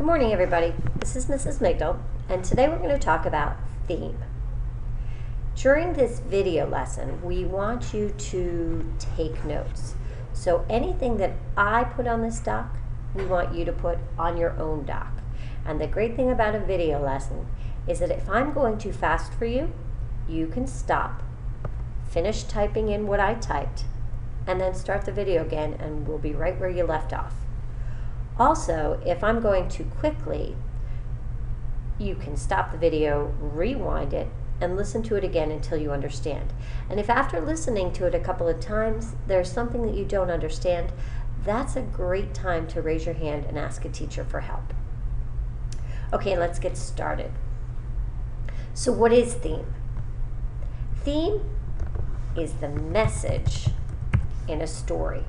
Good morning, everybody. This is Mrs. Migdal, and today we're going to talk about theme. During this video lesson, we want you to take notes. So anything that I put on this doc, we want you to put on your own doc. And the great thing about a video lesson is that if I'm going too fast for you, you can stop, finish typing in what I typed, and then start the video again, and we'll be right where you left off. Also, if I'm going too quickly, you can stop the video, rewind it, and listen to it again until you understand. And if after listening to it a couple of times, there's something that you don't understand, that's a great time to raise your hand and ask a teacher for help. Okay, let's get started. So what is theme? Theme is the message in a story.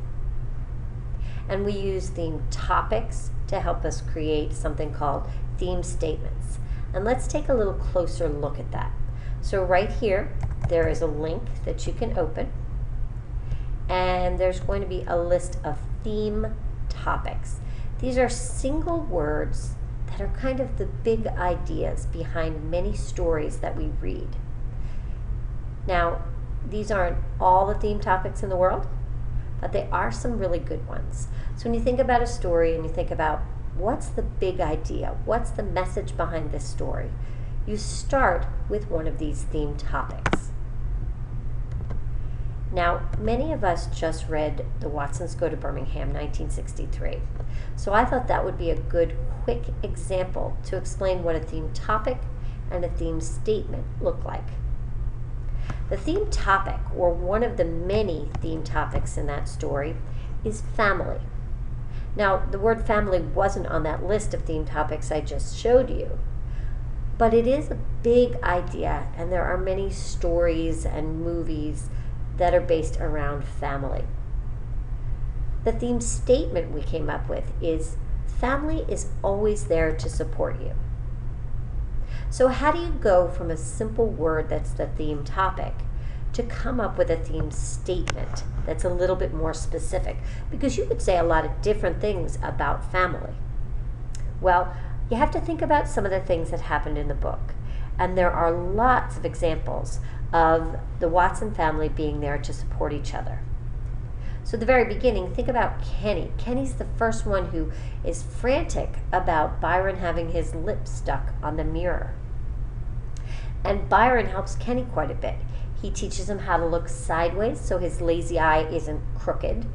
And we use theme topics to help us create something called theme statements. And let's take a little closer look at that. So right here, there is a link that you can open, and there's going to be a list of theme topics. These are single words that are kind of the big ideas behind many stories that we read. Now, these aren't all the theme topics in the world, but they are some really good ones. So when you think about a story and you think about what's the big idea, what's the message behind this story, you start with one of these theme topics. Now, many of us just read The Watsons Go to Birmingham, 1963. So I thought that would be a good, quick example to explain what a theme topic and a theme statement look like. The theme topic, or one of the many theme topics in that story, is family. Now, the word family wasn't on that list of theme topics I just showed you, but it is a big idea, and there are many stories and movies that are based around family. The theme statement we came up with is, family is always there to support you. So how do you go from a simple word that's the theme topic to come up with a theme statement that's a little bit more specific? Because you could say a lot of different things about family. Well, you have to think about some of the things that happened in the book. And there are lots of examples of the Watson family being there to support each other. So at the very beginning, think about Kenny. Kenny's the first one who is frantic about Byron having his lips stuck on the mirror. And Byron helps Kenny quite a bit. He teaches him how to look sideways so his lazy eye isn't crooked.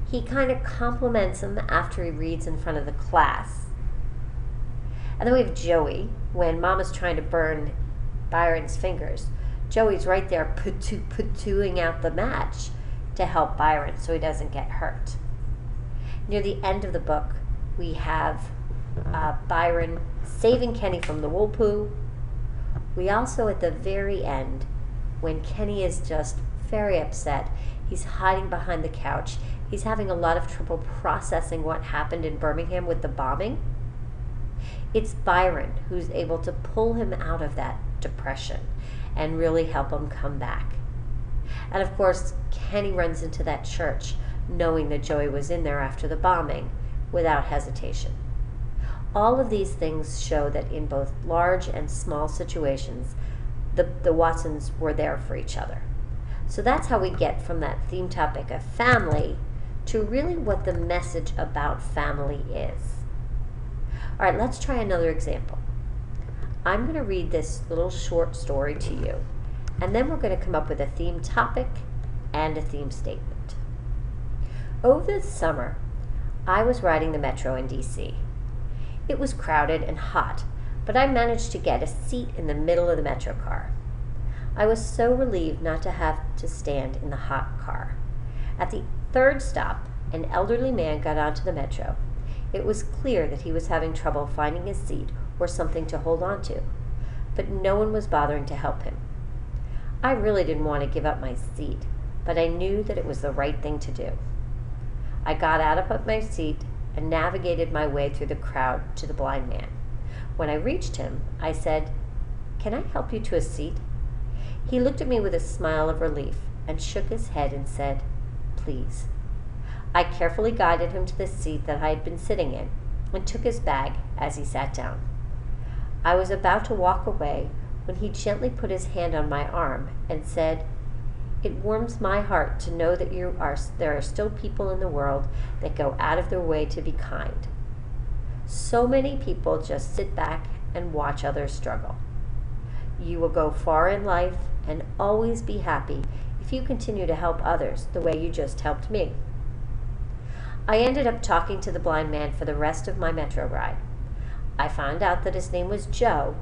He kind of compliments him after he reads in front of the class. And then we have Joey. When Mama's trying to burn Byron's fingers, Joey's right there patooing out the match to help Byron so he doesn't get hurt. Near the end of the book, we have Byron saving Kenny from the wool poo. We also, at the very end, when Kenny is just very upset, he's hiding behind the couch. He's having a lot of trouble processing what happened in Birmingham with the bombing. It's Byron who's able to pull him out of that depression and really help him come back. And of course, Kenny runs into that church knowing that Joey was in there after the bombing without hesitation. All of these things show that in both large and small situations, the Watsons were there for each other. So that's how we get from that theme topic of family to really what the message about family is. All right, let's try another example. I'm going to read this little short story to you, and then we're going to come up with a theme topic and a theme statement. Over the summer, I was riding the metro in DC. It was crowded and hot, but I managed to get a seat in the middle of the metro car. I was so relieved not to have to stand in the hot car. At the third stop, an elderly man got onto the metro. It was clear that he was having trouble finding his seat or something to hold on to, but no one was bothering to help him. I really didn't want to give up my seat, but I knew that it was the right thing to do. I got out of my seat and navigated my way through the crowd to the blind man. When I reached him, I said, "Can I help you to a seat?" He looked at me with a smile of relief and shook his head and said, "Please." I carefully guided him to the seat that I had been sitting in. and took his bag as he sat down. I was about to walk away when he gently put his hand on my arm and said, "It warms my heart to know that there are still people in the world that go out of their way to be kind. So many people just sit back and watch others struggle. You will go far in life and always be happy if you continue to help others the way you just helped me." I ended up talking to the blind man for the rest of my metro ride. I found out that his name was Joe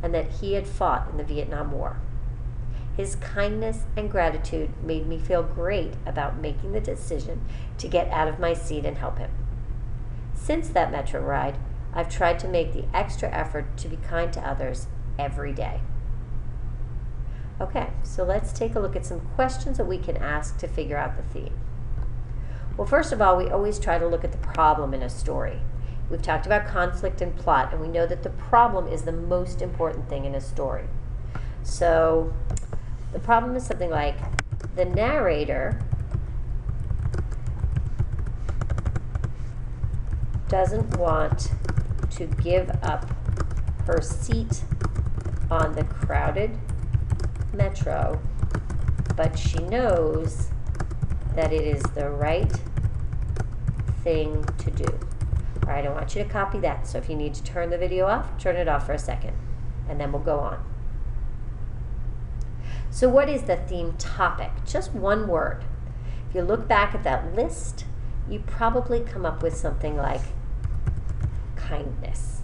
and that he had fought in the Vietnam War. His kindness and gratitude made me feel great about making the decision to get out of my seat and help him. Since that metro ride, I've tried to make the extra effort to be kind to others every day. Okay, so let's take a look at some questions that we can ask to figure out the theme. Well, first of all, we always try to look at the problem in a story. We've talked about conflict and plot, and we know that the problem is the most important thing in a story. So the problem is something like the narrator doesn't want to give up her seat on the crowded metro, but she knows that it is the right thing to do. All right, I want you to copy that. So if you need to turn the video off, turn it off for a second, and then we'll go on. So what is the theme topic? Just one word. If you look back at that list, you probably come up with something like kindness,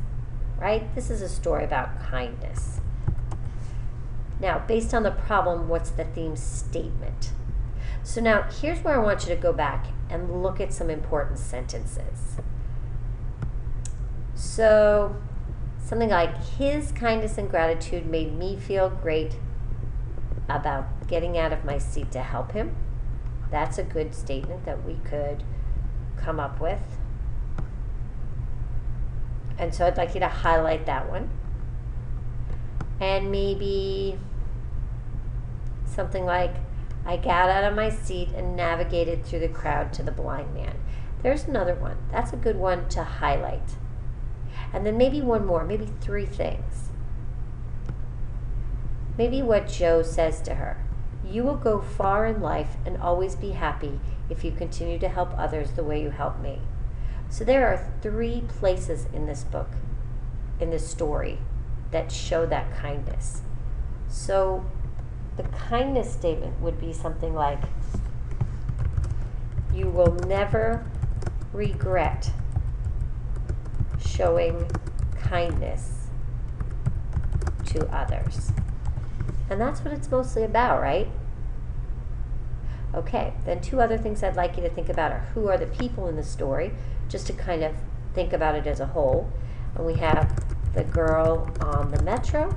right? This is a story about kindness. Now, based on the problem, what's the theme statement? So now, here's where I want you to go back and look at some important sentences. So, something like, his kindness and gratitude made me feel great about getting out of my seat to help him. That's a good statement that we could come up with. And so I'd like you to highlight that one. And maybe something like, I got out of my seat and navigated through the crowd to the blind man. There's another one. That's a good one to highlight. And then maybe one more, maybe three things. Maybe what Joe says to her, you will go far in life and always be happy if you continue to help others the way you help me. So there are three places in this book, in this story, that show that kindness. So the kindness statement would be something like, you will never regret showing kindness to others. And that's what it's mostly about, right? Okay, then two other things I'd like you to think about are who are the people in the story, just to kind of think about it as a whole. And we have the girl on the metro,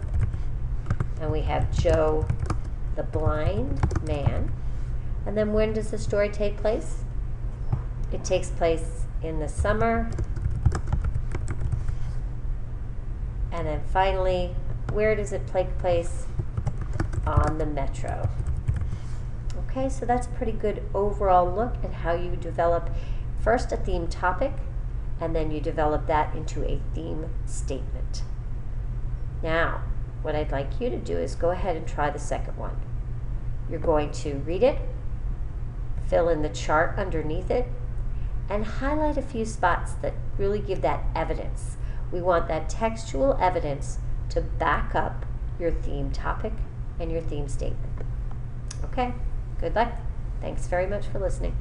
and we have Joe, the blind man. And then when does the story take place? It takes place in the summer. And then finally, where does it take place? On the metro. Okay, so that's a pretty good overall look at how you develop first a theme topic, and then you develop that into a theme statement. Now, what I'd like you to do is go ahead and try the second one. You're going to read it, fill in the chart underneath it, and highlight a few spots that really give that evidence. We want that textual evidence to back up your theme topic and your theme statement. Okay, good luck. Thanks very much for listening.